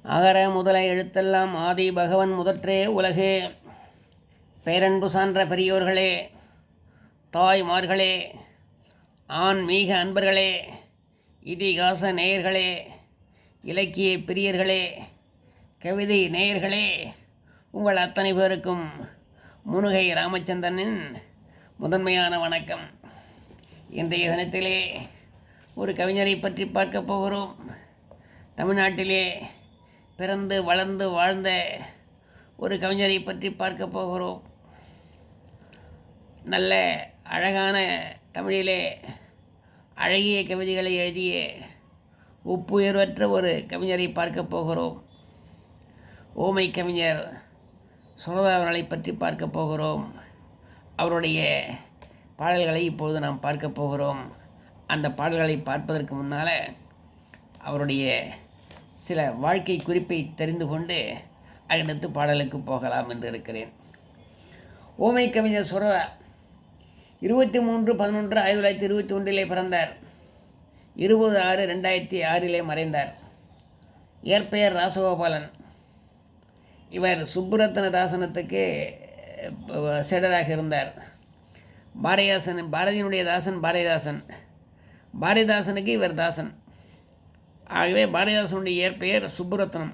அகர முதல எழுத்தெல்லாம் ஆதி பகவன் முதற்றே உலகு. பேரன்பு சான்ற பெரியோர்களே, தாய்மார்களே, ஆன்மீக அன்பர்களே, இதிகாச நேயர்களே, இலக்கிய பிரியர்களே, கவிதை நேயர்களே, உங்கள் அத்தனை பேருக்கும் முனுகை ராமச்சந்திரனின் முதன்மையான வணக்கம். இன்றைய தினத்திலே ஒரு கவிஞரை பற்றி பார்க்க போகிறோம். தமிழ்நாட்டிலே பிறந்து வளர்ந்து வாழ்ந்த ஒரு கவிஞரை பற்றி பார்க்க போகிறோம். நல்ல அழகான தமிழிலே அழகிய கவிதைகளை எழுதிய ஒப்புயர்வற்ற ஒரு கவிஞரை பார்க்க போகிறோம். ஓமை கவிஞர் சுரதா அவர்களை பற்றி பார்க்க போகிறோம். அவருடைய பாடல்களை இப்பொழுது நாம் பார்க்க போகிறோம். அந்த பாடல்களை பார்ப்பதற்கு முன்னால் அவருடைய சில வாழ்க்கை குறிப்பை தெரிந்து கொண்டு அடுத்து பாடலுக்கு போகலாம் என்று இருக்கிறேன். ஓமை கவிஞர் சுரதா 23/11/1921 பிறந்தார். 20/6/2006 மறைந்தார். இயற்பெயர் ராசகோபாலன். இவர் சுப்புரத்ன தாசனத்துக்கு செடராக இருந்தார். பாரதியினுடைய தாசன் பாரதிதாசன், பாரதிதாசனுக்கு இவர் தாசன். ஆகவே பாரதிதாசனுடைய இயற்பெயர் சுப்புரத்னம்.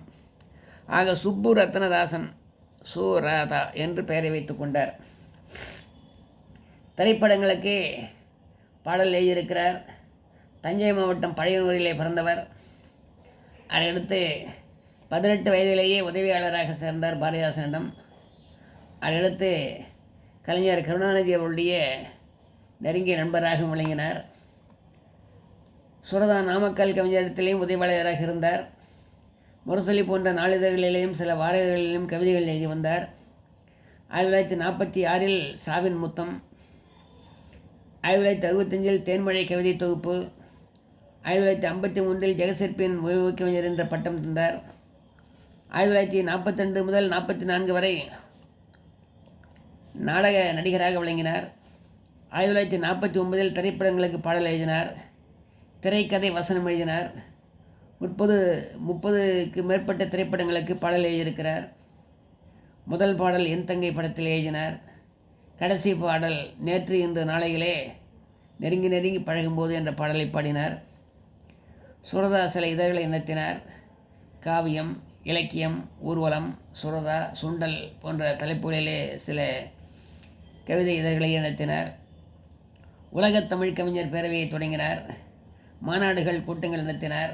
ஆக சுப்புரத்னதாசன் சுராதா என்று பெயரை வைத்து கொண்டார். திரைப்படங்களுக்கு பாடல் எழுதியிருக்கிறார். தஞ்சை மாவட்டம் பழையனூரிலே பிறந்தவர். அதையடுத்து 18 வயதிலேயே உதவியாளராக சேர்ந்தார் பாரதிதாசனிடம். அதையடுத்து கலைஞர் கருணாநிதி அவருடைய நெருங்கிய நண்பராக விளங்கினார். சுரதா நாமக்கல் கவிஞரிடத்திலேயும் உதவியாளராக இருந்தார். முரசொலி போன்ற நாளிதழ்களிலேயும் சில வார இதழ்களிலும் கவிதைகள் எழுதி வந்தார். 1946 சாவின் முத்தம், 1965 தேன்மழை கவிதை தொகுப்பு, 1953 ஜெகசிற்பியின் ஓய்வு கவிஞர் என்ற பட்டம் தந்தார். 1942 முதல் 1944 வரை நாடக நடிகராக விளங்கினார். 1949 திரைப்படங்களுக்கு பாடல் எழுதினார். திரைக்கதை வசனம் எழுதினார். 30க்கு மேற்பட்ட திரைப்படங்களுக்கு பாடல் எழுதியிருக்கிறார். முதல் பாடல் என் தங்கை படத்தில் எழுதினார். கடைசி பாடல் நேற்று இன்று நாளையிலே நெருங்கி நெருங்கி பழகும்போது என்ற பாடலை பாடினார். சுரதா சில இதழ்களை நடத்தினார். காவியம், இலக்கியம், ஊர்வலம், சுரதா, சுண்டல் போன்ற தலைப்புகளிலே சில கவிதை இதழ்களை நடத்தினார். உலகத் தமிழ் கவிஞர் பேரவையை தொடங்கினார். மாநாடுகள், கூட்டங்கள் நடத்தினார்.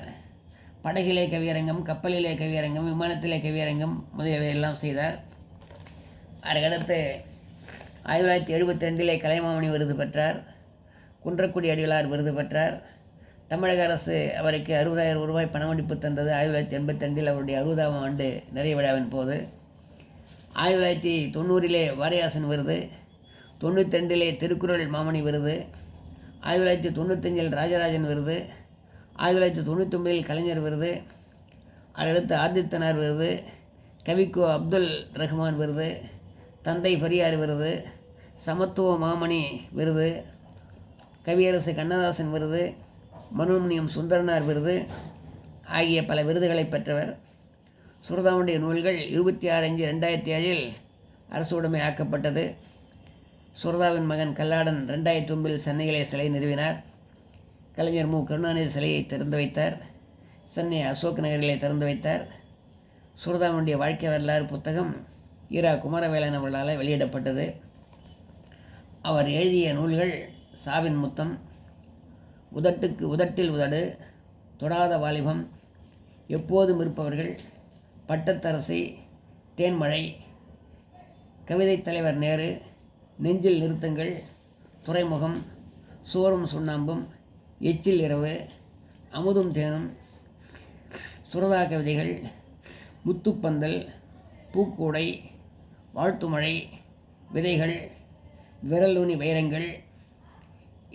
படகிலே கவியரங்கம், கப்பலிலே கவியரங்கம், விமானத்திலே கவியரங்கம் முதலியவையெல்லாம் செய்தார். அதற்கடுத்து 1972 கலைமாமணி விருது பெற்றார். குன்றக்குடி அடிகளார் விருது பெற்றார். தமிழக அரசு அவருக்கு 60,000 ரூபாய் பணமளிப்பு தந்தது. 1982 அவருடைய 60ஆம் ஆண்டு நிறைவு விழாவின் போது. 1990 வாரியாசன் விருது, 92 திருக்குறள் மாமணி விருது, 1995 ராஜராஜன் விருது, 1999 கலைஞர் விருது, அடுத்து ஆதித்தனார் விருது, கவிக்கோ அப்துல் ரஹ்மான் விருது, தந்தை பெரியார் விருது, சமத்துவ மாமணி விருது, கவியரசு கண்ணதாசன் விருது, மனோன்மணியம் சுந்தரனார் விருது ஆகிய பல விருதுகளை பெற்றவர். சுரதாவுடைய நூல்கள் 26/5/2007 அரசு உடைமை ஆக்கப்பட்டது. சுரதாவின் மகன் கல்லாடன் 2009 சென்னையிலே சிலை நிறுவினார். கலைஞர் மு. கருணாநிதி சிலையை திறந்து வைத்தார். சென்னை அசோக் நகரிலே திறந்து வைத்தார். சுரதாவுடைய வாழ்க்கை வரலாறு புத்தகம் ஈரா குமாரவேலன் அவர்களால் வெளியிடப்பட்டது. அவர் எழுதிய நூல்கள் சாவின் முத்தம், உதட்டில் உதடு, தொடாத வாலிபம், எப்போதும் இருப்பவர்கள், பட்டத்தரசி, தேன்மழை, கவிதை தலைவர் நேரு, நெஞ்சில் நிறுத்தங்கள், துறைமுகம், சோறும் சுண்ணாம்பும், எச்சில் இரவு, அமுதும் தேனும், சுரதா கவிதைகள், முத்துப்பந்தல், பூக்கூடை, வாழ்த்துமழை, விதைகள், விரலூனி வைரங்கள்,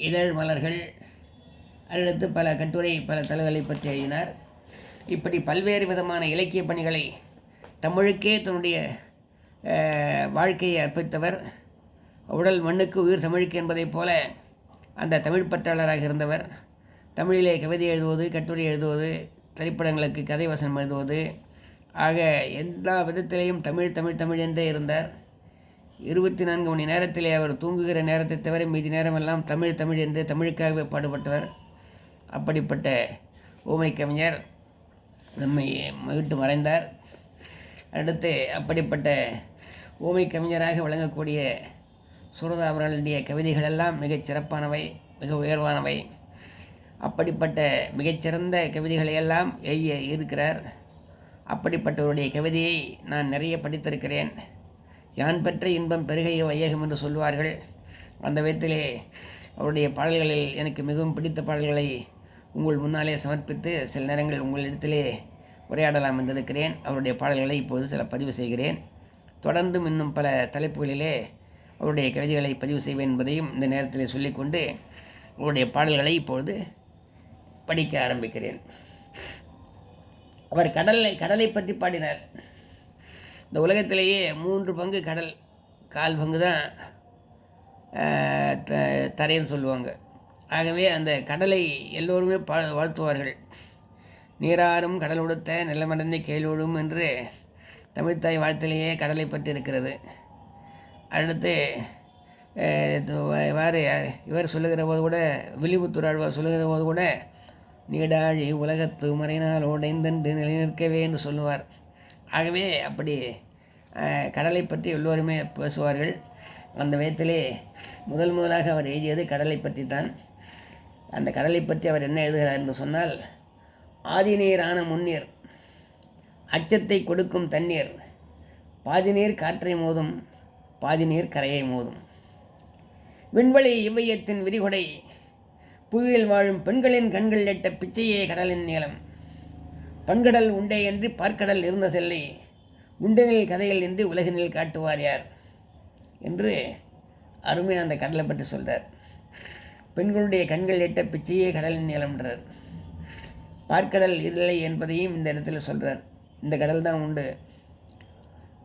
இதழ் மலர்கள், அடுத்து பல கட்டுரை, பல தலைவர்களை பற்றி எழுதினார். இப்படி பல்வேறு விதமான இலக்கிய பணிகளை தமிழுக்கே தன்னுடைய வாழ்க்கையை அர்ப்பித்தவர். உடல் மண்ணுக்கு உயிர் தமிழுக்கு என்பதைப் போல அந்த தமிழ் பற்றாளராக இருந்தவர். தமிழிலே கவிதை எழுதுவது, கட்டுரை எழுதுவது, திரைப்படங்களுக்கு கதை வசனம் எழுதுவது, ஆக எல்லா விதத்திலேயும் தமிழ் தமிழ் தமிழ் என்றே இருந்தார். 24 மணி நேரத்திலே அவர் தூங்குகிற நேரத்தை தவிர மீதி நேரமெல்லாம் தமிழ் தமிழ் என்று தமிழுக்காகவே பாடுபட்டவர். அப்படிப்பட்ட ஊமை கவிஞர் நம்மை விட்டு மறைந்தார். அடுத்து அப்படிப்பட்ட ஊமை கவிஞராக விளங்கக்கூடிய சுரதா அவர்களுடைய கவிதைகளெல்லாம் மிகச் சிறப்பானவை, மிக உயர்வானவை. அப்படிப்பட்ட மிகச்சிறந்த கவிதைகளையெல்லாம் இருக்கிறார். அப்படிப்பட்டவருடைய கவிதையை நான் நிறைய படித்திருக்கிறேன். யான் பெற்ற இன்பம் பெருகைய வையகம் என்று சொல்வார்கள். அந்த விதத்திலே அவருடைய பாடல்களில் எனக்கு மிகவும் பிடித்த பாடல்களை உங்கள் முன்னாலே சமர்ப்பித்து சில நேரங்கள் உங்களிடத்திலே உரையாடலாம் என்றிருக்கிறேன். அவருடைய பாடல்களை இப்போது சில பதிவு செய்கிறேன். தொடர்ந்தும் இன்னும் பல தலைப்புகளிலே அவருடைய கவிதைகளை பதிவு செய்வேன் என்பதையும் இந்த நேரத்தில் சொல்லிக்கொண்டு அவருடைய பாடல்களை இப்பொழுது படிக்க ஆரம்பிக்கிறேன். அவர் கடலை பற்றி பாடினார். இந்த உலகத்திலேயே 3 பங்கு கடல், 1/4 பங்கு தான் தரைன்னு சொல்லுவாங்க. ஆகவே அந்த கடலை எல்லோருமே வாழ்த்துவார்கள். நீராறும் கடல் உடுத்த நிலமடந்தை கேளோடும் என்று தமிழ்த்தாய் வாழ்த்திலேயே கடலை பற்றி இருக்கிறது. அடுத்து இவர் சொல்லுகிற போது கூட, வில்லிபுத்தூராழ்வார் சொல்லுகிற போது கூட, நீடாழி உலகத்து மறைனால் உடைந்தென்று நிலைநிற்கவே என்று சொல்லுவார். ஆகவே அப்படி கடலை பற்றி எல்லோருமே பேசுவார்கள். அந்த விதத்திலே முதலாக அவர் எழுதியது கடலை பற்றி தான். அந்த கடலை பற்றி அவர் என்ன எழுதுகிறார் என்று சொன்னால், ஆதிநீரான முன்னீர், அச்சத்தை கொடுக்கும் தண்ணீர், பாதி நீர் காற்றை மோதும், பாதி நீர் கரையை மோதும். விண்வெளி இவ்வையத்தின் விரிகொடை, புவியில் வாழும் பெண்களின் கண்கள் எட்ட பிச்சையே கடலின் நீளம். பண்கடல் உண்டே என்று பார்க்கடல் இருந்த செல்லை, உண்டனில் கதையில் என்று உலகினில் காட்டுவார் யார் என்று அருமையாக அந்த கடலை பற்றி சொல்கிறார். பெண்களுடைய கண்கள் எட்ட பிச்சையே கடலின் நீளம்ன்றார். பார்க்கடல் இல்லை என்பதையும் இந்த இடத்துல சொல்கிறார். இந்த கடல் தான் உண்டு.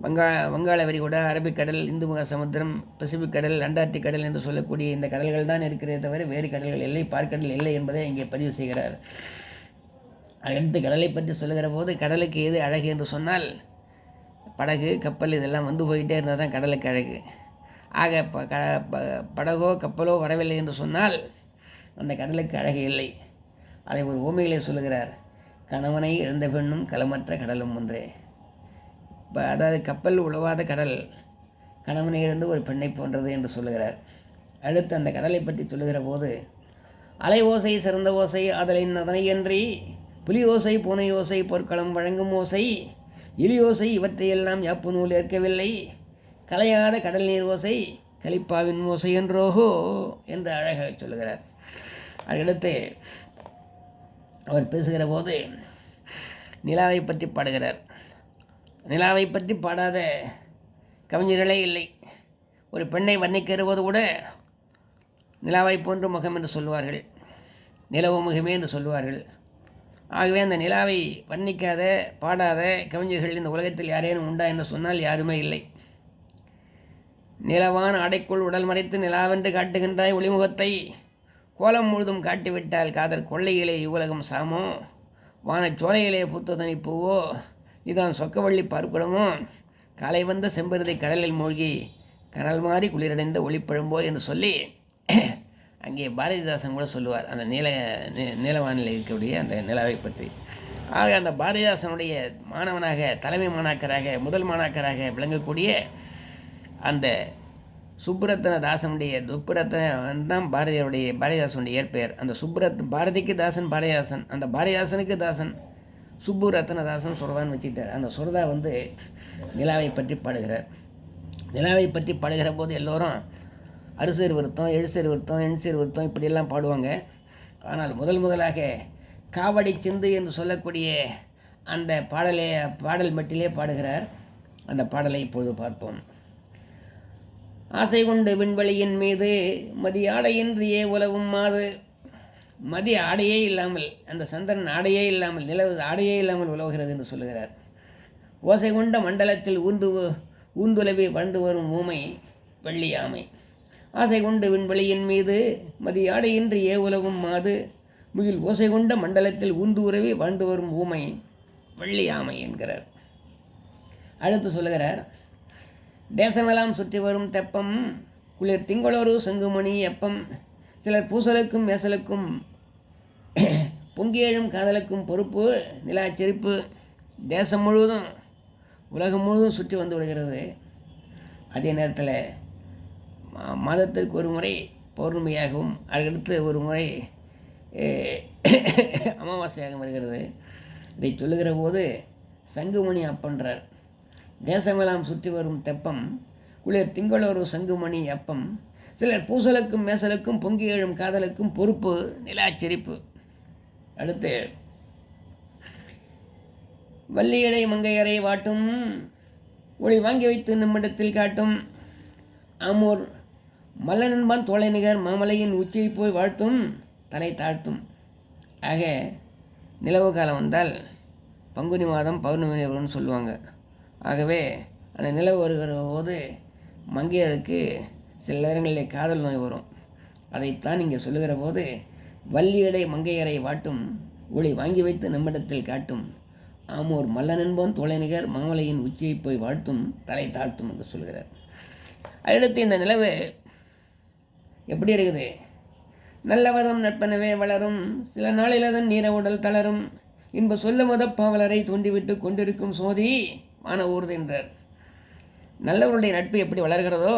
வங்காள விரிகுடா, அரபிக்கடல், இந்து மகாசமுத்திரம், பசிபிக் கடல், அண்டார்டிக் கடல் என்று சொல்லக்கூடிய இந்த கடல்கள் தான் இருக்கிறதே தவிர வேறு கடல்கள் இல்லை, பார்க்கடல் இல்லை என்பதை இங்கே பதிவு செய்கிறார். அடுத்து கடலை பற்றி சொல்லுகிற போது, கடலுக்கு எது அழகு என்று சொன்னால், படகு, கப்பல் இதெல்லாம் வந்து போயிட்டே இருந்தால் தான் கடலுக்கு அழகு. ஆக படகோ கப்பலோ வரவில்லை என்று சொன்னால் அந்த கடலுக்கு அழகு இல்லை. அதை ஒரு ஊமையிலே சொல்லுகிறார். கணவனை இழந்த பெண்ணும் களமற்ற கடலும் ஒன்றே. அதாவது கப்பல் உழவாத கடல் கணவனை இழந்து ஒரு பெண்ணை போன்றது என்று சொல்லுகிறார். அடுத்து அந்த கடலை பற்றி சொல்லுகிற போது, அலை ஓசை சிறந்த ஓசை ஆதலின் அதனையன்றி, புலி ஓசை பூனை ஓசை பொற்களம் வழங்கும் ஓசை, இலி ஓசை இவற்றையெல்லாம் யாப்பு நூல் ஏற்கவில்லை, கலையாத கடல் நீர் ஓசை கலிப்பாவின் ஓசை என்றோஹோ என்று அழகாக சொல்லுகிறார். அடுத்து அவர் பேசுகிற போது நிலாவை பற்றி பாடுகிறார். நிலாவை பற்றி பாடாத கவிஞர்களே இல்லை. ஒரு பெண்ணை வர்ணிக்கிற போது கூட நிலாவை போன்ற முகம் என்று சொல்லுவார்கள், நிலவு முகமே என்று சொல்லுவார்கள். ஆகவே அந்த நிலாவை வர்ணிக்காத பாடாத கவிஞர்கள் இந்த உலகத்தில் யாரேனும் உண்டா என்று சொன்னால் யாருமே இல்லை. நிலவான் ஆடைக்குள் உடல் மறைத்து நிலாவென்று காட்டுகின்றாய் ஒளிமுகத்தை, கோலம் முழுதும் காட்டிவிட்டால் காதல் கொள்ளையிலே இவ்வுலகம் சாமோ, வானச் சோலையிலே பூத்ததனி பூவோ, இதான் சொக்கவள்ளி பார்க்குடமோ, காலை வந்த செம்பருதை கடலில் மூழ்கி கனல் மாறி குளிரடைந்த ஒளிப்பழம்போ என்று சொல்லி அங்கே பாரதிதாசன் கூட சொல்லுவார் அந்த நீலவானில் இருக்கக்கூடிய அந்த நிலவை பற்றி. ஆக அந்த பாரதிதாசனுடைய மாணவனாக, தலைமை மாணாக்கராக, முதல் மாணாக்கராக விளங்கக்கூடிய அந்த சுப்புரத்ன தாசனுடைய துப்புரத்ன தான் பாரதிதாசனுடைய இயற்பெயர். அந்த பாரதிக்கு தாசன் பாரதிதாசன், அந்த பாரதிதாசனுக்கு தாசன் சுப்பு ரத்னதாசன் சுரதான்னு வச்சுக்கிட்டார். அந்த சுரதா நிலாவை பற்றி பாடுகிறார். நிலாவை பற்றி பாடுகிற போது எல்லோரும் அறுசேர் விருத்தம், எழுசேர் விருத்தம், எண்சேர் விருத்தம் இப்படியெல்லாம் பாடுவாங்க. ஆனால் முதலாக காவடி சிந்து என்று சொல்லக்கூடிய அந்த பாடல் மட்டிலே பாடுகிறார். அந்த பாடலை இப்போது பார்ப்போம். ஆசை கொண்டு விண்வெளியின் மீது மதி ஆடையின்றியே உலவும் மாது, மதி ஆடையே இல்லாமல், அந்த சந்திரன் ஆடையே இல்லாமல், நிலவு ஆடையே இல்லாமல் உலவுகிறது என்று சொல்லுகிறார். ஓசை கொண்ட மண்டலத்தில் ஊந்துலவி வாழ்ந்து வரும் ஊமை வெள்ளியாமை. ஆசை கொண்டு விண்வெளியின் மீது மதி ஆடையின்றியே உலவும் மாது, முகில் ஓசை கொண்ட மண்டலத்தில் ஊந்து உறவி வாழ்ந்து வரும் ஊமை வெள்ளியாமை என்கிறார். அடுத்து சொல்லுகிறார், தேசமெல்லாம் சுற்றி வரும் தெப்பம் குளிர் திங்களொரு செங்குமணி எப்பம் சிலர் பூசலுக்கும் மேசலுக்கும் பொங்கியழும் காதலுக்கும் பொறுப்பு நிலாச்செரிப்பு. தேசம் முழுவதும் உலகம் முழுவதும் சுற்றி வந்து விடுகிறது. அதே நேரத்தில் மாதத்திற்கு ஒரு முறை பௌர்ணமியாகவும் அதுக்கடுத்து ஒரு முறை அமாவாசையாகவும் வருகிறது. இதை சொல்லுகிற போது சங்குமணி அப்பன்றார். தேசமெல்லாம் சுற்றி வரும் தெப்பம் குளிர் திங்களொரு சங்குமணி அப்பம் சிலர் பூசலுக்கும் மேசலுக்கும் பொங்கி எழும் காதலுக்கும் பொறுப்பு நிலாச்செரிப்பு. அடுத்து, வள்ளியடை மங்கையரை வாட்டும் ஒளி வாங்கி வைத்து நம்மிடத்தில் காட்டும் ஆமோர் மல்லனன்பான் தோலை நிகர் மாமலையின் உச்சியை போய் வாழ்த்தும் தலை தாழ்த்தும். ஆக நிலவு காலம் வந்தால் பங்குனி மாதம் பௌர்ணமி வரும்னு சொல்லுவாங்க. ஆகவே அந்த நிலவு வருகிற போது மங்கையருக்கு சில நேரங்களில் காதல் நோய் வரும். அதைத்தான் இங்கே சொல்லுகிற போது வள்ளியடை மங்கையரை வாட்டும் ஒளி வாங்கி வைத்து நம்மிடத்தில் காட்டும் ஆமோர் மல்லனன்போன் தோழனிகர் மாமலையின் உச்சியை போய் வாழ்த்தும் தலை தாழ்த்தும் என்று சொல்கிறார். அடுத்து இந்த நிலவு எப்படி இருக்குது? நல்லவதம் நட்பனவே வளரும் சில நாளிலதன் நீர உடல் தளரும் இன்ப சொல்ல முதப்பாவலரை தூண்டிவிட்டு கொண்டிருக்கும் சோதி வான ஊர்து என்றார். நல்லவருடைய நட்பு எப்படி வளர்கிறதோ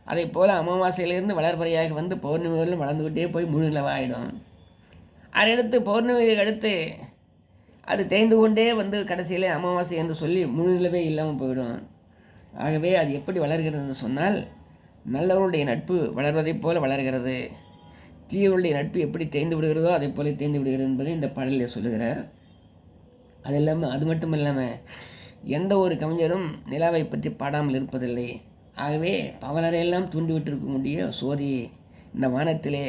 அதை போல் அமாவாசையிலிருந்து வளர்பறையாக வந்து பௌர்ணமியிலும் வளர்ந்துக்கிட்டே போய் முழு நிலவாயிடும். அதையடுத்து பௌர்ணமிக்கு அடுத்து அது தேய்ந்து கொண்டே வந்து கடைசியில் அமாவாசை என்று சொல்லி முழு நிலவே இல்லாமல் போயிடும். ஆகவே அது எப்படி வளர்கிறது என்று சொன்னால் நல்லவருடைய நட்பு வளர்வதைப் போல வளர்கிறது. தீயவருடைய நட்பு எப்படி தேய்ந்து விடுகிறதோ அதை போல தேய்ந்து விடுகிறது என்பதை இந்த பாடலில் சொல்லுகிறார். அது மட்டும் இல்லாமல் எந்த ஒரு கவிஞரும் நிலாவை பற்றி பாடாமல் இருப்பதில்லை. ஆகவே பவலரையெல்லாம் தூண்டிவிட்டிருக்கக்கூடிய சோதி இந்த வானத்திலே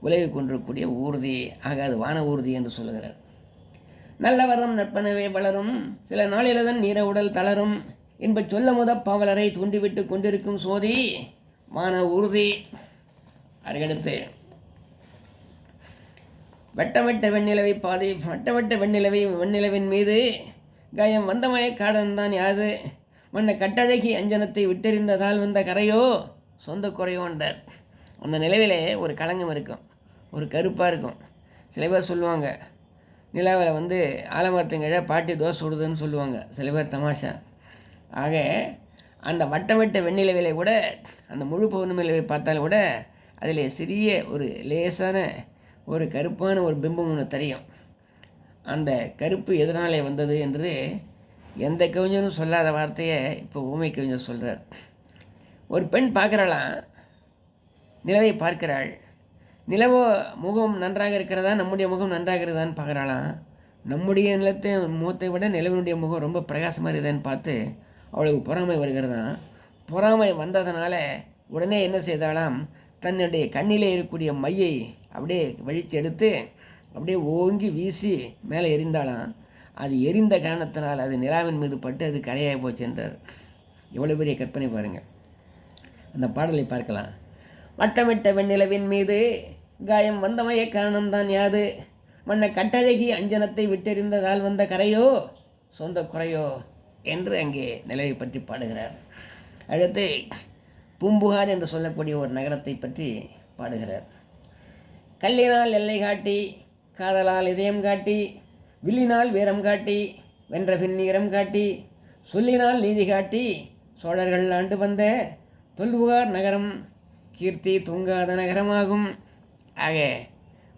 உலகி கொண்டிருக்கக்கூடிய ஊர்தி. ஆக அது வான ஊர்தி என்று சொல்லுகிறார். நல்லவரம் நட்பனவே வளரும் சில நாளிலதன் நீர உடல் தளரும் என்ப சொல்ல பாவலரை தூண்டிவிட்டு கொண்டிருக்கும் சோதி வான ஊர்தி. அதுக்கடுத்து, வெட்டவெட்ட வெண்ணிலவின் மீது காயம் வந்தமய காடன்தான் யாது மன்ன கட்டழகி அஞ்சனத்தை விட்டெறிந்ததால் வந்த கரையோ சொந்த குறையோன்றார். அந்த நிலவிலே ஒரு களங்கம் இருக்கும், ஒரு கருப்பாக இருக்கும். சில பேர் சொல்லுவாங்க நிலாவில் ஆலமரத்துங்கிழ பாட்டி தோசை விடுதுன்னு சொல்லுவாங்க சில பேர் தமாஷா. ஆக அந்த வட்டவெட்ட வெண்ணிலவிலே கூட அந்த முழு பௌர்ணமியில பார்த்தாலும் கூட அதில் சிறிய ஒரு லேசான ஒரு கருப்பான ஒரு பிம்பம் ஒன்று தெரியும். அந்த கருப்பு எதனாலே வந்தது என்று எந்த கவிஞரும் சொல்லாத வார்த்தையை இப்போ ஊமை கவிஞர் சொல்கிறார். ஒரு பெண் பார்க்குறாளாம், நிலவை பார்க்கிறாள். நிலவோ முகம் நன்றாக இருக்கிறதா நம்முடைய முகம் நன்றாக இருக்கிறதான்னு பார்க்குறாளாம். நம்முடைய முகத்தை விட நிலவினுடைய முகம் ரொம்ப பிரகாசமாக இருக்குதுன்னு பார்த்து அவளுக்கு பொறாமை வருகிறதான். பொறாமை வந்ததுனால உடனே என்ன செய்தாலாம், தன்னுடைய கண்ணிலே இருக்கக்கூடிய மையை அப்படியே வழித்து எடுத்து அப்படியே ஓங்கி வீசி மேலே எரிந்தாலாம். அது எரிந்த காரணத்தினால் அது நிலாவின் மீது பட்டு அது கரையாகி போச்சு என்றார். எவ்வளோ பெரிய கற்பனை பாருங்கள். அந்த பாடலை பார்க்கலாம். வட்டமிட்ட வெண்ணிலவின் மீது காயம் வந்தமைய காரணம்தான் யாது மன்ன கட்டழகி அஞ்சனத்தை விட்டெறிந்ததால் வந்த கரையோ சொந்த குறையோ என்று அங்கே நிலவை பற்றி பாடுகிறார். அடுத்து பூம்புகார் என்று சொல்லக்கூடிய ஒரு நகரத்தை பற்றி பாடுகிறார். கல்லினால் எல்லை காட்டி காதலால் இதயம் காட்டி வில்லினால் வீரம் காட்டி வென்ற பின்னீரம் காட்டி சொல்லினால் நீதி காட்டி சோழர்கள் ஆண்டு வந்த தொல்புகார் நகரம் கீர்த்தி தூங்காத நகரமாகும். ஆக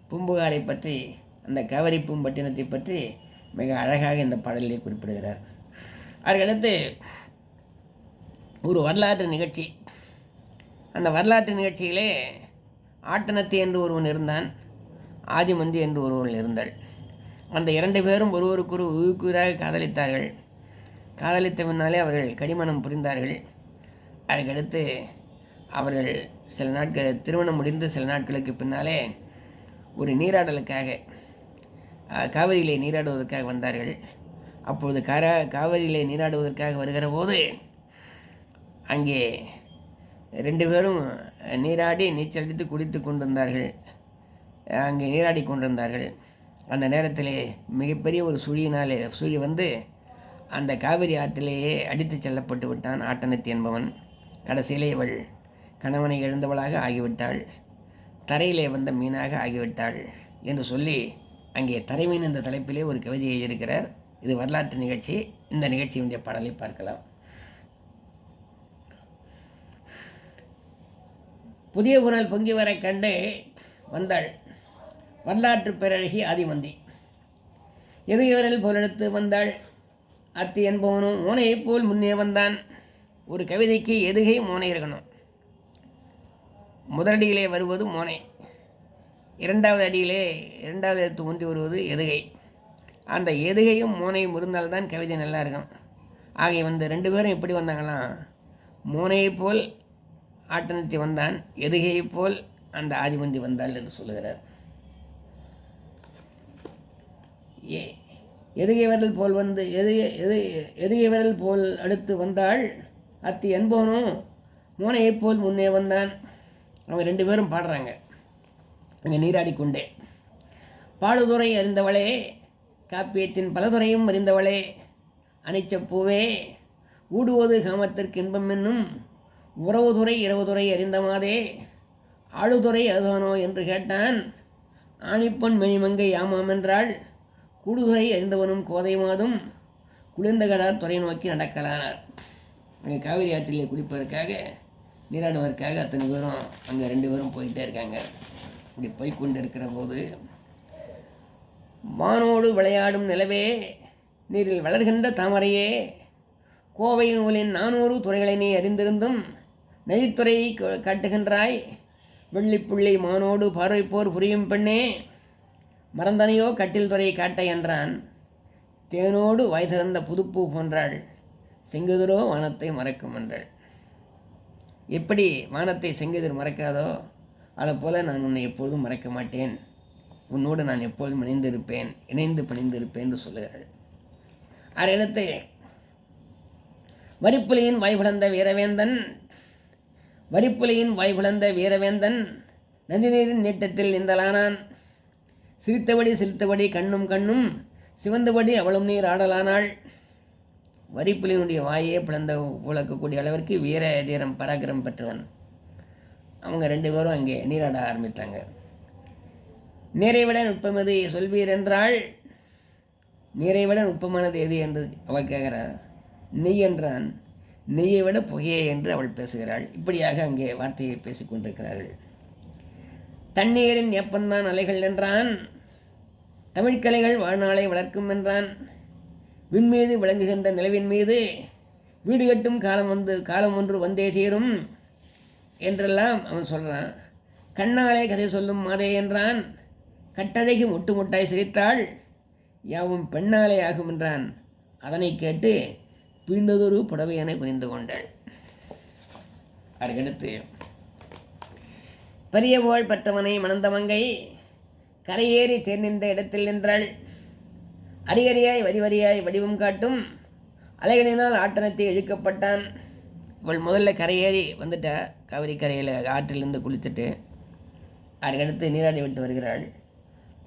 பூம்புகாரை பற்றி அந்த கவரி பூம்பட்டினத்தை பற்றி மிக அழகாக இந்த பாடலிலே குறிப்பிடுகிறார். அதுக்கடுத்து ஒரு வரலாற்று நிகழ்ச்சி. அந்த வரலாற்று நிகழ்ச்சியிலே ஆட்டனத்தி என்று ஒருவன் இருந்தான், ஆதிமந்தி என்று ஒருவன் இருந்தாள். அந்த இரண்டு பேரும் ஒருவருக்கொரு உயிர்க்குயிராக காதலித்தார்கள். காதலித்த பின்னாலே அவர்கள் கடிமணம் புரிந்தார்கள். அதுக்கடுத்து அவர்கள் சில நாட்கள் திருமணம் முடிந்து சில நாட்களுக்கு பின்னாலே ஒரு நீராடலுக்காக காவிரியிலே நீராடுவதற்காக வந்தார்கள். அப்பொழுது காவிரியிலே நீராடுவதற்காக வருகிற போது அங்கே ரெண்டு பேரும் நீராடி நீச்சல் அடித்து குடித்து கொண்டிருந்தார்கள். அங்கே நீராடி கொண்டிருந்தார்கள். அந்த நேரத்திலே மிகப்பெரிய ஒரு சுழி வந்து அந்த காவிரி ஆற்றிலேயே அடித்து செல்லப்பட்டு விட்டான் ஆட்டனத்தி என்பவன். கடைசியிலே இவள் கணவனை இழந்தவளாக ஆகிவிட்டாள், தரையிலே வந்த மீனாக ஆகிவிட்டாள் என்று சொல்லி அங்கே தரைமீன் என்ற தலைப்பிலே ஒரு கவிதை எழுதியிருக்கிறார். இது வரலாற்று நிகழ்ச்சி. இந்த நிகழ்ச்சியினுடைய பாடலை பார்க்கலாம். புதிய புனல் பொங்கி வர கண்டு வந்தாள் வரலாற்று பேரழகி ஆதிமந்தி. எதுகிவரில் போல் எடுத்து வந்தாள் அத்தி என்பவனும் மோனையைப் போல் முன்னே வந்தான். ஒரு கவிதைக்கு எதுகை மோனை இருக்கணும். முதலடியிலே வருவது மோனை, இரண்டாவது எழுத்து ஒன்றி வருவது எதுகை. அந்த எதுகையும் மோனையும் இருந்தால்தான் கவிதை நல்லா இருக்கும். ஆகிய வந்து ரெண்டு பேரும் எப்படி வந்தாங்களாம், மோனையைப் போல் ஆட்டனத்தி வந்தான், எதுகையைப் போல் அந்த ஆதிமந்தி வந்தாள் என்று சொல்லுகிறார். எதுகை விரல் போல் வந்து எதுகை விரல் போல் அடுத்து வந்தாள் அத்தி என்பவனும் மோனையைப் போல் முன்னே வந்தான். அவங்க ரெண்டு பேரும் பாடுறாங்க அங்கே நீராடிக்கொண்டே. பாடுதுறை அறிந்தவளே, காப்பியத்தின் பலதுறையும் அறிந்தவளே, அனிச்சப்பூவே ஊடுவது காமத்திற்கு இன்பம் என்னும் உறவுதுறை இரவுதுறை அறிந்தமாதே, ஆளுதுறை அதுதானோ என்று கேட்டான். ஆணிப்பொன் மணிமங்கை ஆமாம் என்றாள். கூடுதுறை அறிந்தவனும் கோதை மாதும் குளிர்ந்தகடார் துறை நோக்கி நடக்கலானார். அங்கே காவிரி ஆற்றிலே குடிப்பதற்காக நீராடுவதற்காக அத்தனை பேரும் அங்கே ரெண்டு பேரும் போயிட்டே இருக்காங்க. இப்படி போய்கொண்டு இருக்கிற போது, வானோடு விளையாடும் நிலவே, நீரில் வளர்கின்ற தாமரையே, கோவை நூலின் 400 துறைகளை நீ அறிந்திருந்தும் நெறித்துறையை காட்டுகின்றாய். வெள்ளிப்புள்ளி மானோடு பார்வைப்போர் புரியும் பெண்ணே, மறந்தனையோ கட்டில் துறை காட்ட என்றான். தேனோடு வாய் திறந்த புதுப்பூ போன்றாள், செங்குதிரோ வானத்தை மறக்கும் என்றாள். எப்படி வானத்தை செங்குதிர் மறக்காதோ அதை போல நான் உன்னை எப்பொழுதும் மறக்க மாட்டேன், உன்னோடு நான் எப்பொழுதும் இணைந்து பணிந்திருப்பேன் என்று சொல்லுகிறாள். அரையிடத்தை வரிப்புலியின் வாய் பிளந்த வீரவேந்தன் நதிநீரின் நீட்டத்தில் நீந்தலானான். சிரித்தபடி கண்ணும் சிவந்தபடி அவளும் நீர் ஆடலானாள். வரிப்புலியினுடைய வாயே பிளந்த உழக்கக்கூடிய அளவிற்கு வீர தீரம் பராக்கிரம் பெற்றவன். அவங்க ரெண்டு பேரும் அங்கே நீராட ஆரம்பித்தாங்க. நீரை விட நுட்பம் எது சொல்வீர் என்றாள். நீரை விட நுட்பமானது எது என்று அவள் கேட்கிறாள். நெய் என்றான். நெய்யை விட புகையே என்று அவள் பேசுகிறாள். இப்படியாக அங்கே வார்த்தையை பேசிக்கொண்டிருக்கிறார்கள். தண்ணீரின் எப்பந்தான் அலைகள் என்றான். தமிழ்கலைகள் வாழ்நாளை வளர்க்கும் என்றான். விண்மீது விளங்குகின்ற நிலவின் மீது வீடு கட்டும் காலம் ஒன்று வந்தே தீரும் என்றெல்லாம் அவன் சொல்கிறான். கண்ணாலே கதை சொல்லும் மாதே என்றான். கட்டழகி முட்டாய் சிரித்தாள். யாவும் பெண்ணாலே ஆகும் என்றான். அதனை கேட்டு பிரிந்ததொரு புடவையனை புரிந்து கொண்டாள். அதற்கடுத்து, பெரிய புகழ் பெற்றவனை மணந்தமங்கை கரையேறி தேர் நின்ற இடத்தில் நின்றாள். அரிகரியாய் வரிவரியாய் வடிவம் காட்டும் அலைகளினால் ஆட்டனத்தை இழுக்கப்பட்டான். இவள் முதல்ல கரையேறி வந்துட்டா, காவிரி கரையில் ஆற்றிலிருந்து குளித்துட்டு அதுக்கடுத்து நீராடி விட்டு வருகிறாள்.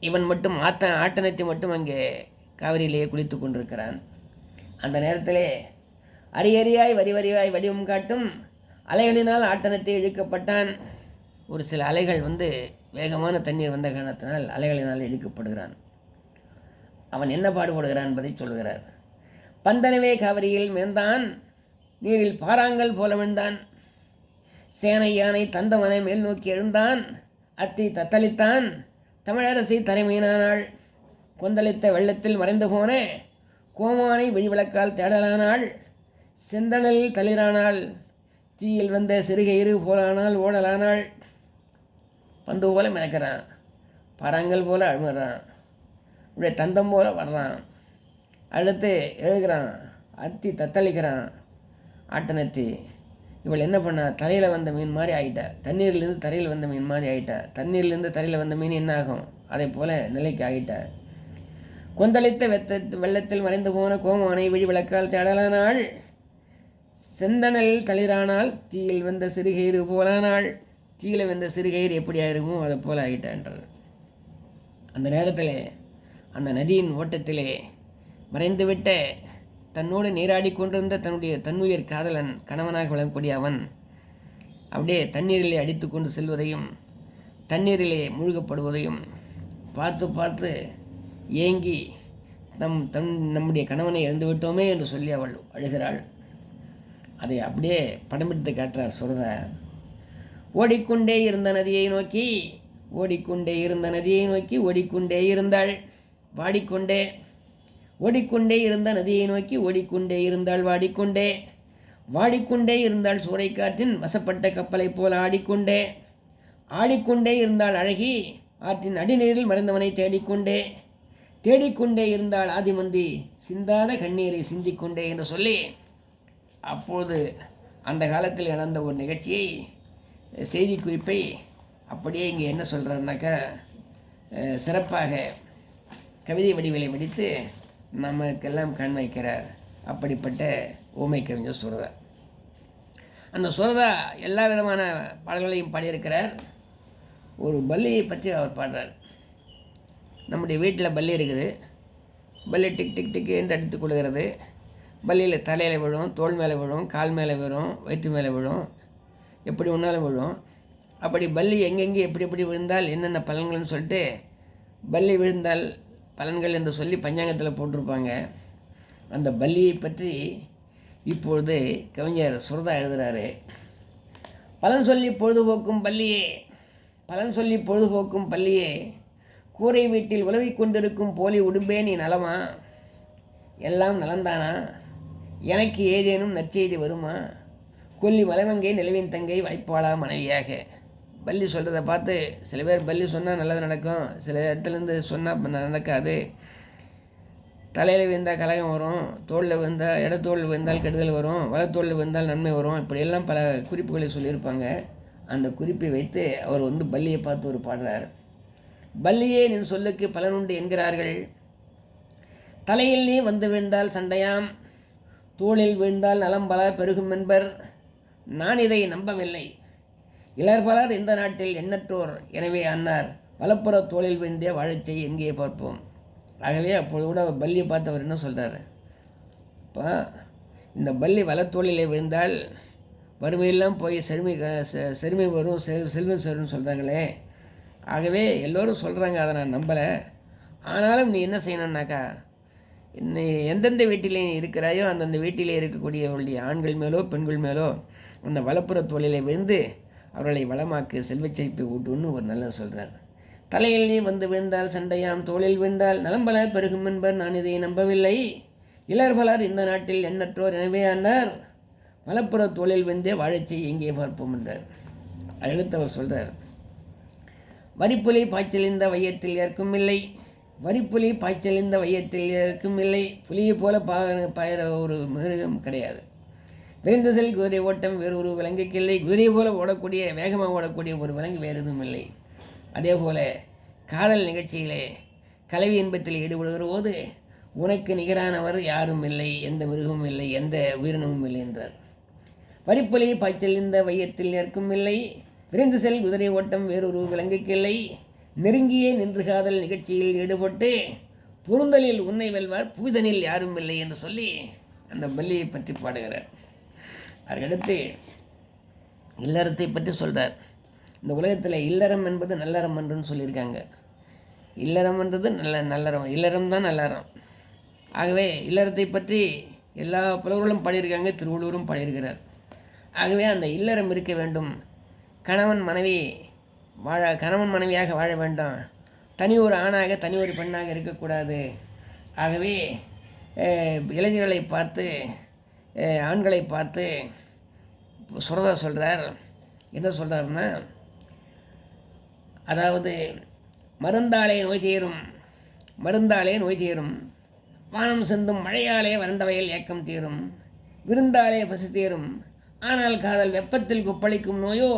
இவன் மட்டும் ஆட்டனத்தை மட்டும் அங்கே காவிரியிலேயே குளித்து கொண்டிருக்கிறான். அந்த நேரத்திலே அரியறியாய் வரிவரியாய் வடிவம் காட்டும் அலைகளினால் ஆட்டனத்தை இழுக்கப்பட்டான். ஒரு சில அலைகள் வேகமான தண்ணீர் வந்த காரணத்தினால் அலைகளினால் இழுக்கப்படுகிறான். அவன் என்ன பாடுபடுகிறான் என்பதை சொல்கிறார். பந்தனவே காவிரியில் மேந்தான், நீரில் பாறாங்கல் போல விழுந்தான். சேனை யானை தந்தவனை மேல் நோக்கி எழுந்தான். அத்தி தத்தளித்தான், தமிழரசி தலைமையினானாள். கொந்தளித்த வெள்ளத்தில் மறைந்து போன கோமானை விழிவிளக்கால் தேடலானாள். செந்தணலில் தளிரானாள், தீயில் வந்த சிறுகயிறு போலானால் ஓடலானாள். பந்து போல மிதக்கிறான், பாறாங்கல் போல அழுகிறான், இப்படியே தந்தம் போல வர்றான். அடுத்து எழுதுகிறான், அத்தி தத்தளிக்கிறான். ஆட்டனத்தி இவள் என்ன பண்ணா, தலையில் வந்த மீன் மாதிரி ஆகிட்டா. தண்ணீர்லேருந்து தரையில் வந்த மீன் மாதிரி ஆகிட்டா. தண்ணீர்லேருந்து தரையில் வந்த மீன் என்ன ஆகும், அதே போல் நிலைக்கு ஆகிட்டா. கொந்தளித்த வெள்ளத்தில் மறைந்து போன கோமானை விழி விளக்கால் தேடலானாள். செந்தணலில் தளிரானால், தீயில் வந்த சிறுகயிறு போலானாள். தீயில் வந்த சிறுகயிறு எப்படி ஆயிருமோ அதை போல் ஆகிட்டான்றார். அந்த நேரத்தில் அந்த நதியின் ஓட்டத்திலே மறைந்துவிட்ட தன்னோடு நீராடி கொண்டிருந்த தன்னுயிர் காதலன் கணவனாக விளங்கக்கூடிய அவன் அப்படியே தண்ணீரிலே அடித்து கொண்டு செல்வதையும் தண்ணீரிலே மூழ்கப்படுவதையும் பார்த்து பார்த்து ஏங்கி நம்முடைய கணவனை இழந்து விட்டோமே என்று சொல்லி அவள் அழுகிறாள். அதை அப்படியே படமெடுத்து காட்டுறார் சொல்கிறார். ஓடிக்கொண்டே இருந்த நதியை நோக்கி ஓடிக்கொண்டே இருந்த நதியை நோக்கி ஓடிக்கொண்டே இருந்தாள் வாடிக்கொண்டே. ஓடிக்கொண்டே இருந்த நதியை நோக்கி ஓடிக்கொண்டே இருந்தாள் வாடிக்கொண்டே. வாடிக்கொண்டே இருந்தாள் சூறைக்காற்றின் வசப்பட்ட கப்பலைப் போல ஆடிக்கொண்டே. ஆடிக்கொண்டே இருந்தாள் அழகி ஆற்றின் அடிநீரில் மறைந்தவனை தேடிக்கொண்டே. தேடிக்கொண்டே இருந்தாள் ஆதிமந்தி சிந்தாத கண்ணீரை சிந்திக்கொண்டே என்று சொல்லி அப்போது அந்த காலத்தில் நடந்த ஒரு நிகழ்ச்சியை செய்தி குறிப்பை அப்படியே இங்கே என்ன சொல்கிறாருனாக்கா சிறப்பாக கவிதை வடிவிலை வடித்து நமக்கெல்லாம் கண் வைக்கிறார். அப்படிப்பட்ட ஊமை கவிஞர் சுரதா. அந்த சுரதா எல்லா விதமான பாடல்களையும் பாடியிருக்கிறார். ஒரு பல்லியை பற்றி அவர் பாடுறார். நம்முடைய வீட்டில் பல்லி இருக்குது. பல்லி டிக் டிக் டிக் என்று அடித்து கொள்கிறது. பல்லியில் தலையில் விழும், தோல் மேலே விழும், கால் மேலே விழும், வயிற்று மேலே விழும், எப்படி ஒன்றாலும் விழும். அப்படி பல்லி எங்கெங்கே எப்படி எப்படி விழுந்தால் என்னென்ன பலன்கள்னு சொல்லிட்டு பல்லி விழுந்தால் பலன்கள் என்று சொல்லி பஞ்சாங்கத்தில் போட்டிருப்பாங்க. அந்த பல்லியை பற்றி இப்பொழுது கவிஞர் சுரதா எழுதுகிறாரு. பலன் சொல்லி பொழுதுபோக்கும் பல்லியே, பலன் சொல்லி பொழுதுபோக்கும் பல்லியே, கூரை வீட்டில் உலவிக் கொண்டிருக்கும் போலி உடும்பே நீ நலமா? எல்லாம் நலந்தானா? எனக்கு ஏதேனும் நற்செய்தி வருமா? கொல்லி மலைமங்கை நிலவின் தங்கை வாய்ப்பாளா மனைவியாக. பல்லி சொல்கிறத பார்த்து சில பேர் பல்லி சொன்னால் நல்லது நடக்கும், சில இடத்துலேருந்து சொன்னால் நடக்காது. தலையில் விழுந்தால் கலகம் வரும், தோளில் விழுந்தால் இடத்தோளில் விழுந்தால் கெடுதல் வரும், வலத்தோளில் விழுந்தால் நன்மை வரும், இப்படியெல்லாம் பல குறிப்புகளை சொல்லியிருப்பாங்க. அந்த குறிப்பை வைத்து அவர் பல்லியை பார்த்து ஒரு பாடுறார். பல்லியே நின் சொல்லுக்கு பலனுண்டு என்கிறார்கள். தலையில் நீ வந்து விழுந்தால் சண்டையாம், தோளில் விழுந்தால் நலம் பல பெருகும் என்பர். நான் இதை நம்பவில்லை. இளர் பலர் இந்த நாட்டில் எண்ணற்றோர் எனவே அன்னார் வலப்புற தோளில் விழுந்தே வாழச்சை எங்கே பார்ப்போம். ஆகவே அப்பொழுது கூட பல்லியை பார்த்தவர் என்ன சொல்கிறார், இப்போ இந்த பல்லி வலத்தோளிலே விழுந்தால் வறுமையெல்லாம் போய் செருமை வரும், செல்வம் சேரும்னு சொல்கிறாங்களே. ஆகவே எல்லோரும் சொல்கிறாங்க, அதை நான் நம்பலை. ஆனாலும் நீ என்ன செய்யணுன்னாக்கா, நீ எந்தெந்த வீட்டிலே நீ இருக்கிறாயோ அந்தந்த வீட்டிலே இருக்கக்கூடியவர்களுடைய ஆண்கள் மேலோ பெண்கள் மேலோ அந்த வலப்புற தோளிலே விழுந்து அவர்களை வளமாக்கு, செல்வச் செழிப்பை ஊட்டுன்னு ஒரு நல்ல சொல்கிறார். தலையில் நீ வந்து விழுந்தால் சண்டையாம், தோளில் விழுந்தால் நலம்பல பெருகும் என்பர். நான் இதை நம்பவில்லை. இளர் பலர் இந்த நாட்டில் எண்ணற்றோர் எனவே ஆனார் வலப்புற தோளில் விழுந்தே வாழச்சை எங்கே பார்ப்போம் என்றார். அடுத்து அவர் சொல்கிறார், வரிப்புலி பாய்ச்சலிந்த வையத்தில் ஏற்கும் இல்லை. வரிப்புலி பாய்ச்சலிந்த வையத்தில் ஏற்கும் இல்லை. புலியை போல பாயிற ஒரு மிருகம் கிடையாது. விரைந்து செல் குதிரை ஓட்டம் வேறு ஒரு விலங்குக்கு இல்லை. குதிரையை போல ஓடக்கூடிய, வேகமாக ஓடக்கூடிய ஒரு விலங்கு வேறு எதுவும் இல்லை. அதே போல் காதல் நிகழ்ச்சியிலே கலவி இன்பத்தில் ஈடுபடுகிற போது உனக்கு நிகரானவர் யாரும் இல்லை, எந்த மிருகமும் இல்லை, எந்த உயிரினமும் இல்லை என்றார். வரிப்புலி பாய்ச்சலிந்த வையத்தில் ஏற்கும் இல்லை. விரைந்து செல் குதிரை ஓட்டம் வேறொரு விலங்குக்கு இல்லை. நெருங்கியே நின்று காதல் நிகழ்ச்சியில் ஈடுபட்டு பொருந்தலில் உன்னை வெல்வார், புவிதனில் யாரும் இல்லை என்று சொல்லி அந்த பல்லியை பற்றி பாடுகிறார். அதற்கடுத்து இல்லறத்தை பற்றி சொல்கிறார். இந்த உலகத்தில் இல்லறம் என்பது நல்லறம் என்றுன்னு சொல்லியிருக்காங்க. இல்லறம்ன்றது நல்லறம், இல்லறம் தான் நல்லறம். ஆகவே இல்லறத்தை பற்றி எல்லா புலவர்களும் பாடியிருக்காங்க, திருவள்ளுவரும் பாடியிருக்கிறார். ஆகவே அந்த இல்லறம் இருக்க வேண்டும். கணவன் மனைவியாக வாழ வேண்டும். தனி ஒரு ஆணாக தனி ஒரு பெண்ணாக இருக்கக்கூடாது. ஆகவே இளைஞர்களை பார்த்து, ஆண்களை பார்த்து சுரதா சொல்கிறார். என்ன சொல்கிறாருன்னா, அதாவது மருந்தாலே நோய் தீரும், வானம் சிந்தும் மழையாலே வறண்ட வயல் ஏக்கம் தீரும், விருந்தாலே பசி தீரும், ஆனால் காதல் வெப்பத்தில் கொப்பளிக்கும் நோயோ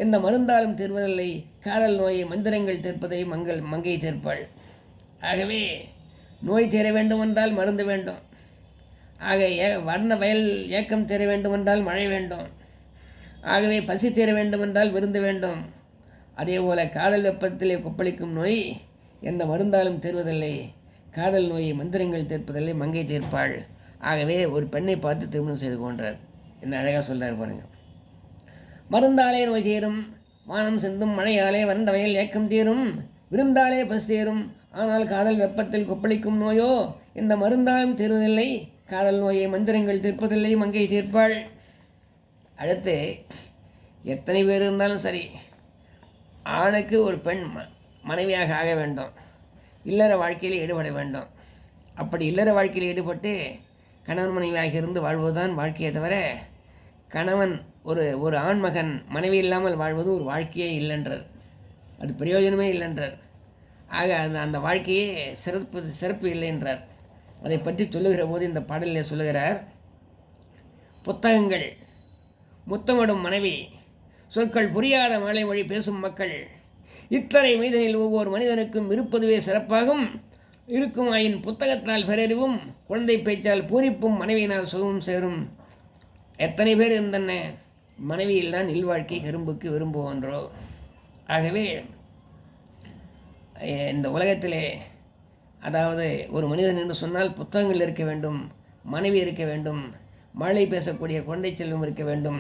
எந்த மருந்தாலும் தீர்வதில்லை. காதல் நோயை மந்திரங்கள் தீர்ப்பதை மங்கை தீர்ப்பாள். ஆகவே நோய் தீர வேண்டுமென்றால் மருந்து வேண்டும். ஆக வர்ண வயல் ஏக்கம் தீர வேண்டுமென்றால் மழை வேண்டும். ஆகவே பசி தீர வேண்டுமென்றால் விருந்து வேண்டும். அதேபோல காதல் வெப்பத்திலே கொப்பளிக்கும் நோய் எந்த மருந்தாலும் தீர்வதில்லை. காதல் நோயை மந்திரங்கள் தீர்ப்பதில்லை, மங்கை தீர்ப்பாள். ஆகவே ஒரு பெண்ணை பார்த்து திருமணம் செய்து கொண்டார். என்ன அழகாக சொல்கிறார் பாருங்க. மருந்தாலே நோய் தீரும், வானம் சிந்தும் மழையாலே வறண்ட வயல் ஏக்கம் தீரும், விருந்தாலே பசி தீரும், ஆனால் காதல் வெப்பத்தில் கொப்பளிக்கும் நோயோ இந்த மருந்தாலும் தீர்வதில்லை, காதல் நோயை மந்திரங்கள் தீர்ப்பதில்லை, மங்கை தீர்ப்பாள். அடுத்து எத்தனை பேர் இருந்தாலும் சரி, ஆணுக்கு ஒரு பெண் மனைவியாக ஆக வேண்டும், இல்லற வாழ்க்கையில் ஈடுபட வேண்டும். அப்படி இல்லற வாழ்க்கையில் ஈடுபட்டு கணவன் மனைவியாக இருந்து வாழ்வதுதான் வாழ்க்கையை தவிர, கணவன் ஒரு ஆண்மகன் மனைவி இல்லாமல் வாழ்வது ஒரு வாழ்க்கையே இல்லைன்றார். அது பிரயோஜனமே இல்லைன்றார். ஆக அந்த வாழ்க்கையே சிறப்பு இல்லை என்றார். அதை பற்றி சொல்லுகிற போது இந்த பாடலில் சொல்லுகிறார். புத்தகங்கள், முத்தமிடும் மனைவி, சொற்கள் புரியாத மாலை மொழி பேசும் மக்கள், இத்தனை மீதனில் ஒவ்வொரு மனிதனுக்கும் இருப்பதுவே சிறப்பாகும், இருக்கும் ஆயின் புத்தகத்தால் பெறறிவும், குழந்தை பேச்சால் பூரிப்பும், மனைவியினால் சுகமும் சேரும். எத்தனை பேர் இருந்தன, மனைவியில்தான் இல்வாழ்க்கை கரும்புக்கு விரும்புகின்றோ. ஆகவே இந்த உலகத்திலே, அதாவது ஒரு மனிதன் என்று சொன்னால் புத்தகங்கள் இருக்க வேண்டும், மனைவி இருக்க வேண்டும், மழை பேசக்கூடிய குழந்தை செல்வம் இருக்க வேண்டும்.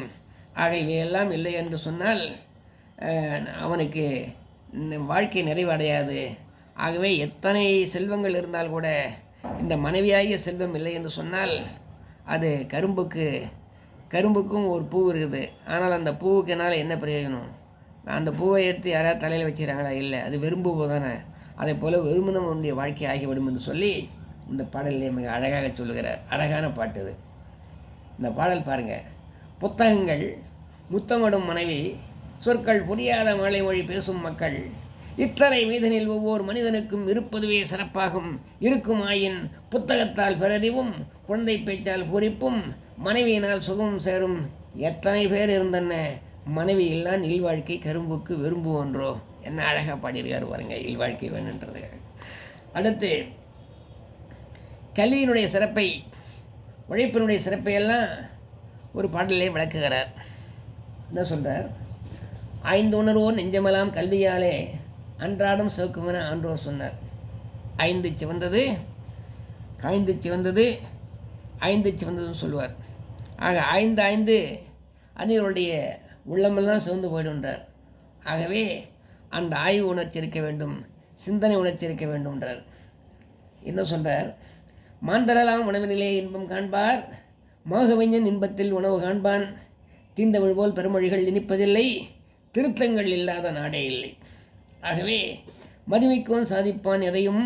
ஆக இவையெல்லாம் இல்லை என்று சொன்னால் அவனுக்கு வாழ்க்கை நிறைவடையாது. ஆகவே எத்தனை செல்வங்கள் இருந்தால் கூட இந்த மனைவியாகிய செல்வம் இல்லை என்று சொன்னால் அது கரும்புக்கும் ஒரு பூ இருக்குது. ஆனால் அந்த பூவுக்கு என்னால் என்ன பிரயோஜனம்? அந்த பூவை எடுத்து யாராவது தலையில் வச்சுக்கிறாங்களா? இல்லை, அது வெறும்பு தானே. அதே போல் வெறுமனமுடைய வாழ்க்கை ஆகிவிடும் என்று சொல்லி இந்த பாடலில் மிக அழகாக சொல்லுகிறார். அழகான பாட்டு இது. இந்த பாடல் பாருங்கள். புத்தகங்கள், முத்தமிடும் மனைவி, சொற்கள் புரியாத மாலை மொழி பேசும் மக்கள், இத்தனை மீதனில் ஒவ்வொரு மனிதனுக்கும் இருப்பதுவே சிறப்பாகும், இருக்கும் ஆயின் புத்தகத்தால் பிறறிவும், குழந்தை பேச்சால் பூரிப்பும், மனைவியினால் சுகமும் சேரும். எத்தனை பேர் இருந்தன, மனைவி இல்லான் இல்வாழ்க்கை கரும்புக்கு விரும்புவன்றோ. என்ன அழகாக பாடியிருக்காரு பாருங்க, இல்வாழ்க்கை வேணுன்றது. அடுத்து கல்வியினுடைய சிறப்பை, உழைப்பினுடைய சிறப்பை எல்லாம் ஒரு பாடலே விளக்குகிறார். என்ன சொல்கிறார்? ஐந்து உணர்வோர் நெஞ்சமெல்லாம் கல்வியாலே அன்றாடம் சிவக்குமென ஆன்றோர் சொன்னார். ஐந்து சிவந்தது, காய்ந்து சிவந்தது, ஐந்து சிவந்ததுன்னு சொல்லுவார். ஆக ஐந்து அந்நியருடைய உள்ளமெல்லாம் சிவந்து போயிடுன்றார். ஆகவே அந்த ஆய்வு உணர்ச்சி இருக்க வேண்டும், சிந்தனை உணர்ச்சி இருக்க வேண்டும்ன்றார். என்ன சொல்கிறார்? மாந்தரெல்லாம் உணவினிலே இன்பம் காண்பார், மாகவிஞன் இன்பத்தில் உணவு காண்பான், தீந்தமிழ் போல் பெருமொழிகள் இனிப்பதில்லை, திருத்தங்கள் இல்லாத நாடே இல்லை. ஆகவே மதுமிக்கோன் சாதிப்பான் எதையும்,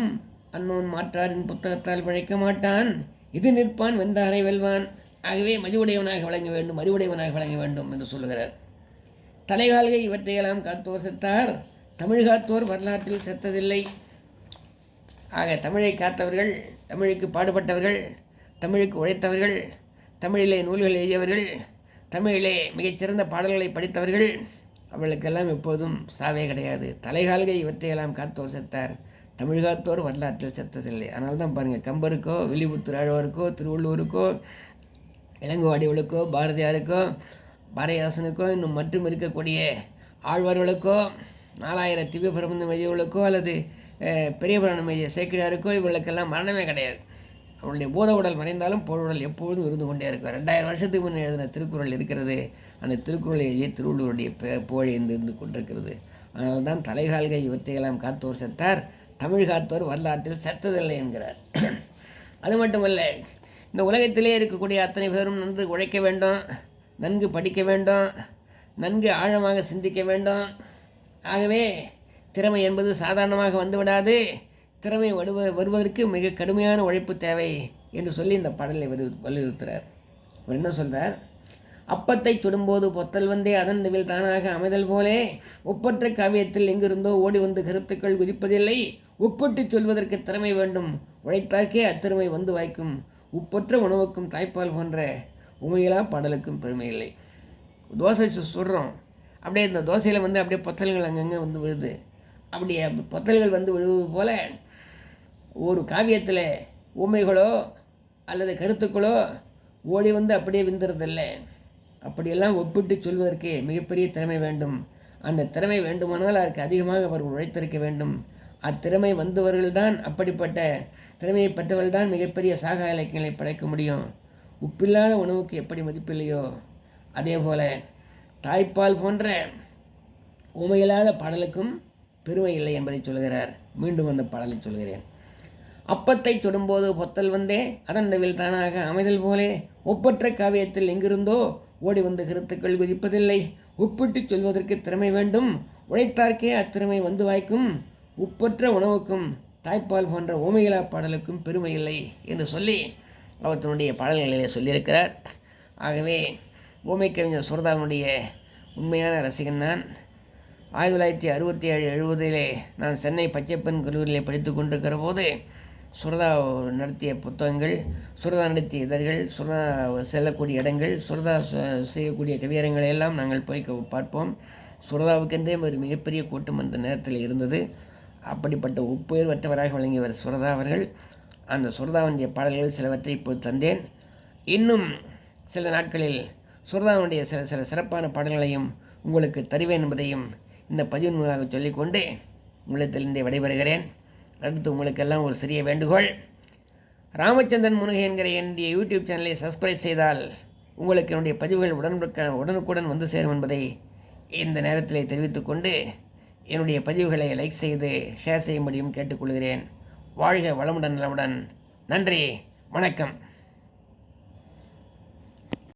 அன்னோன் மாற்றாரின் புத்தகத்தால் பிழைக்க மாட்டான், இது நிற்பான் வென்றாரை வெல்வான். ஆகவே மதிவுடையவனாக வழங்க வேண்டும், அறிவுடையவனாக வழங்க வேண்டும் என்று சொல்லுகிறார். தலைகால்கை இவற்றையெல்லாம் காத்தோர் செத்தார், தமிழ் காத்தோர் வரலாற்றில் செத்ததில்லை. ஆக தமிழை காத்தவர்கள், தமிழுக்கு பாடுபட்டவர்கள், தமிழுக்கு உழைத்தவர்கள், தமிழிலே நூல்கள் எழுதியவர்கள், தமிழிலே மிகச்சிறந்த பாடல்களை படித்தவர்கள், அவர்களுக்கெல்லாம் எப்போதும் சாவே கிடையாது. தலைகால்கை இவற்றையெல்லாம் காத்தோர் செத்தார், தமிழ் காத்தோர் வரலாற்றில் செத்ததில்லை. அதனால தான் பாருங்கள், கம்பருக்கோ, வில்லிபுத்தூர் ஆழ்வாருக்கோ, திருவள்ளுவருக்கோ, இளங்கோவடிகளுக்கோ, பாரதியாருக்கோ, பாரதிதாசனுக்கோ, இன்னும் மற்றும் இருக்கக்கூடிய ஆழ்வார்களுக்கோ, 4000 திவ்ய பிரபந்தம் எழுதியவர்களுக்கோ, அல்லது பெரிய புராணம் எழுதிய சேக்கிழாருக்கோ, இவர்களுக்கெல்லாம் மரணமே கிடையாது. அவருடைய பூத உடல் மறைந்தாலும் பொருளுடல் எப்பொழுதும் இருந்து கொண்டே இருக்கும். 2000 வருஷத்துக்கு முன்னே எழுதின திருக்குறள் இருக்கிறது. அந்த திருக்குறளை எழுதிய திருவள்ளுவருடைய புகழ் இருந்து கொண்டிருக்கிறது. அதனால தான் தலைகால்கை இவற்றையெல்லாம் காத்தோர் செத்தார், தமிழ் காத்தோர் வரலாற்றில் செத்ததில்லை என்கிறார். அது மட்டுமல்ல, இந்த உலகத்திலே இருக்கக்கூடிய அத்தனை பேரும் நன்கு உழைக்க வேண்டும், நன்கு படிக்க வேண்டும், நன்கு ஆழமாக சிந்திக்க வேண்டும். ஆகவே திறமை என்பது சாதாரணமாக வந்துவிடாது, திறமை வருவதற்கு மிக கடுமையான உழைப்பு தேவை என்று சொல்லி இந்த பாடலை வலியுறுத்துகிறார். அவர் என்ன சொல்கிறார்? அப்பத்தை சுடும்போது பொத்தல் வந்தே அதன் நிவில் தானாக அமைதல் போலே, ஒப்பற்ற காவியத்தில் எங்கிருந்தோ ஓடி வந்து கருத்துக்கள் குதிப்பதில்லை, ஒப்பிட்டு சொல்வதற்கு திறமை வேண்டும், உழைத்தாக்கே அத்திறமை வந்து வாய்க்கும், உப்பற்ற உணவுக்கும் தாய்ப்பால் போன்ற உமையிலா பாடலுக்கும் பெருமை இல்லை. தோசை சுடுறோம், அப்படியே இந்த தோசையில் அப்படியே பொத்தல்கள் அங்கங்கே வந்து விழுது. அப்படியே பொத்தல்கள் வந்து விழுவது போல ஒரு காவியத்தில் உமைகளோ அல்லது கருத்துக்களோ ஓடி வந்து அப்படியே விந்துறதில்லை. அப்படியெல்லாம் ஒப்பிட்டு சொல்வதற்கு மிகப்பெரிய திறமை வேண்டும். அந்த திறமை வேண்டுமானால் அதற்கு அதிகமாக அவர் உழைத்திருக்க வேண்டும். அத்திறமை வந்தவர்கள்தான், அப்படிப்பட்ட திறமையை பெற்றவர்கள்தான் மிகப்பெரிய சாகா இலக்கியங்களை படைக்க முடியும். உப்பில்லாத உணவுக்கு எப்படி மதிப்பில்லையோ அதே போல் தாய்ப்பால் போன்ற உமையில்லாத பாடலுக்கும் பெருமை இல்லை என்பதை சொல்கிறார். மீண்டும் அந்த பாடலை சொல்கிறேன். அப்பத்தை சுடும்போது பொத்தல் வந்தே அதன் நடுவில் தானாக அமைதல் போலே ஒப்பற்ற காவியத்தில் எங்கிருந்தோ ஓடி வந்து கருத்துக்கள் குதிப்பதில்லை. உப்பிட்டு சொல்வதற்கு திறமை வேண்டும், உழைத்தார்க்கே அத்திறமை வந்து வாய்க்கும். உப்பற்ற உணவுக்கும் தாய்ப்பால் போன்ற ஓமையிலா பாடலுக்கும் பெருமை இல்லை என்று சொல்லி அவர் தன்னுடைய பாடல்களிலே சொல்லியிருக்கிறார். ஆகவே ஓமை கவிஞர் சுரதாவுடைய உண்மையான ரசிகன் நான். 1967-70 நான் சென்னை பச்சைப்பன் கல்லூரியில் படித்து கொண்டிருக்கிற போது சுரதா நடத்திய புத்தகங்கள், சுரதா நடத்திய இதழ்கள், சுரதா செல்லக்கூடிய இடங்கள், சுரதா செய்யக்கூடிய கவியரங்களை எல்லாம் நாங்கள் போய் பார்ப்போம். சுரதாவுக்கென்றே ஒரு மிகப்பெரிய கூட்டம் அந்த நேரத்தில் இருந்தது. அப்படிப்பட்ட ஒப்புயர்வற்றவராக விளங்கியவர் சுரதா அவர்கள். அந்த சுரதாவுடைய பாடல்கள் சிலவற்றை இப்போது தந்தேன். இன்னும் சில நாட்களில் சுரதாவுடைய சில சிறப்பான பாடல்களையும் உங்களுக்கு தருவேன் என்பதையும் இந்த பதிவின் மூலமாக சொல்லிக்கொண்டு உங்களிடத்திலிருந்தே விடைபெறுகிறேன். அடுத்து உங்களுக்கெல்லாம் ஒரு சிறிய வேண்டுகோள். ராமச்சந்திரன் முருகை என்கிற என்னுடைய யூடியூப் சேனலை சப்ஸ்கிரைப் செய்தால் உங்களுக்கு என்னுடைய பதிவுகள் உடனுக்குடன் வந்து சேரும் என்பதை இந்த நேரத்தில் தெரிவித்துக்கொண்டு என்னுடைய பதிவுகளை லைக் செய்து ஷேர் செய்யும்படியும் கேட்டுக்கொள்கிறேன். வாழ்க வளமுடன் நலமுடன். நன்றி, வணக்கம்.